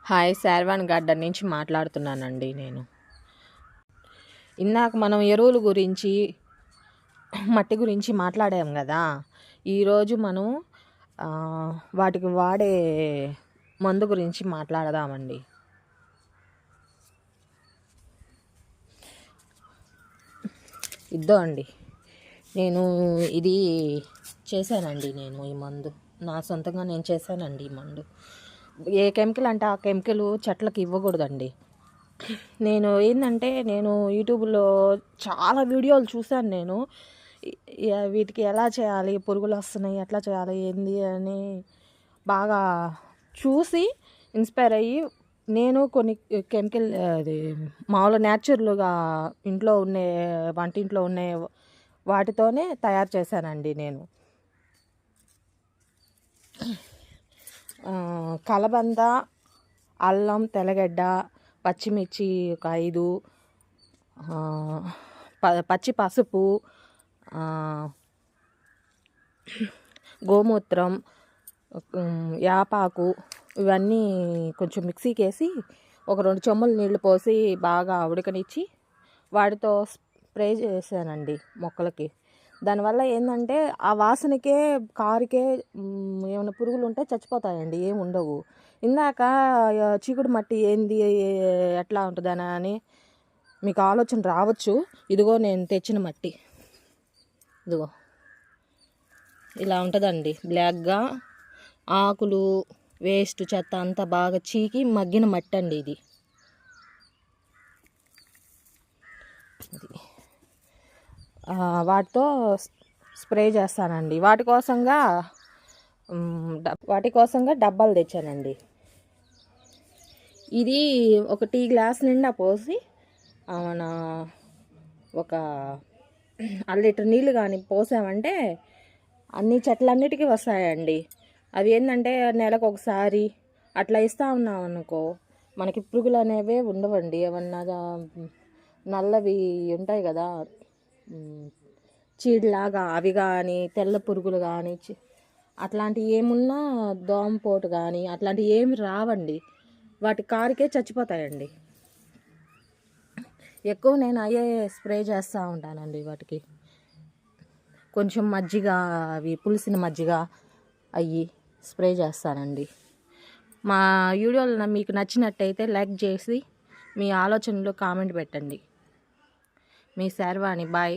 Hi, శార్వాన్ garden నుంచి మాట్లాడుతున్నానండి నేను. ఇందాక మనం ఎరువుల గురించి, మట్టి గురించి మాట్లాడాం కదా. ఈరోజు మనం వాటికి వాడే మందు గురించి మాట్లాడదామండి. ఇద్దో అండి, నేను ఇది చేశానండి. నేను ఈ మందు నా సొంతంగా నేను చేశానండి. ఈ మందు ఏ కెమికల్ అంటే ఆ కెమికల్ చెట్లకి ఇవ్వకూడదండి. నేను ఏంటంటే యూట్యూబ్లో చాలా వీడియోలు చూశాను. నేను వీటికి ఎలా చేయాలి, పురుగులు వస్తున్నాయి ఎట్లా చేయాలి ఏంది అని బాగా చూసి ఇన్స్పైర్ అయ్యి నేను కొన్ని కెమికల్ అది మామూలు న్యాచురల్గా ఇంట్లో ఉండే వంటింట్లో ఉండే వాటితోనే తయారు చేశానండి. నేను కలబంద, అల్లం, తెల్లగడ్డ, పచ్చిమిర్చి ఒక 5, పచ్చి పసుపు, గోమూత్రం, యాపాకు ఇవన్నీ కొంచెం మిక్సీకి వేసి ఒక 2 చెంబులు నీళ్లు పోసి బాగా ఉడకనిచ్చి వాటితో స్ప్రే చేశానండి మొక్కలకి. దానివల్ల ఏంటంటే ఆ వాసనకే కారుకే ఏమైనా పురుగులు ఉంటే చచ్చిపోతాయండి, ఏమి ఉండవు. ఇందాక చీకుడు మట్టి ఏంది ఎట్లా ఉంటుందని అని మీకు ఆలోచన రావచ్చు. ఇదిగో నేను తెచ్చిన మట్టి, ఇదిగో ఇలా ఉంటుందండి. బ్లాక్గా ఆకులు వేస్ట్ చెత్త అంతా బాగా చీకి మగ్గిన మట్టి అండి ఇది. వాటితో స్ప్రే చేస్తానండి. వాటి కోసంగా డబ్బాలు తెచ్చానండి. ఇది ఒక టీ గ్లాస్ నిండా పోసి మన ఒక 1 లీటర్ నీళ్ళు కానీ పోసామంటే అన్ని చెట్లన్నిటికీ వస్తాయండి. అవి ఏంటంటే నెలకు ఒకసారి అట్లా ఇస్తూ ఉన్నాం అనుకో, మనకి పురుగులు అనేవే ఉండవండి. ఏమన్నా నల్లవి ఉంటాయి కదా, చీడ్లాగా అవి కానీ, తెల్ల పురుగులు కానీ, అట్లాంటివి ఏమున్నా దోమపోటు కానీ అట్లాంటివి ఏమి రావండి. వాటి కారుకే చచ్చిపోతాయండి. ఎక్కువ నేను అయ్యే స్ప్రే చేస్తూ ఉంటానండి. వాటికి కొంచెం మజ్జిగ, అవి పులిసిన మజ్జిగ అవి స్ప్రే చేస్తానండి. మా వీడియోలు మీకు నచ్చినట్టయితే లైక్ చేసి మీ ఆలోచనలు కామెంట్ పెట్టండి. మీ శార్వాణి. బాయ్.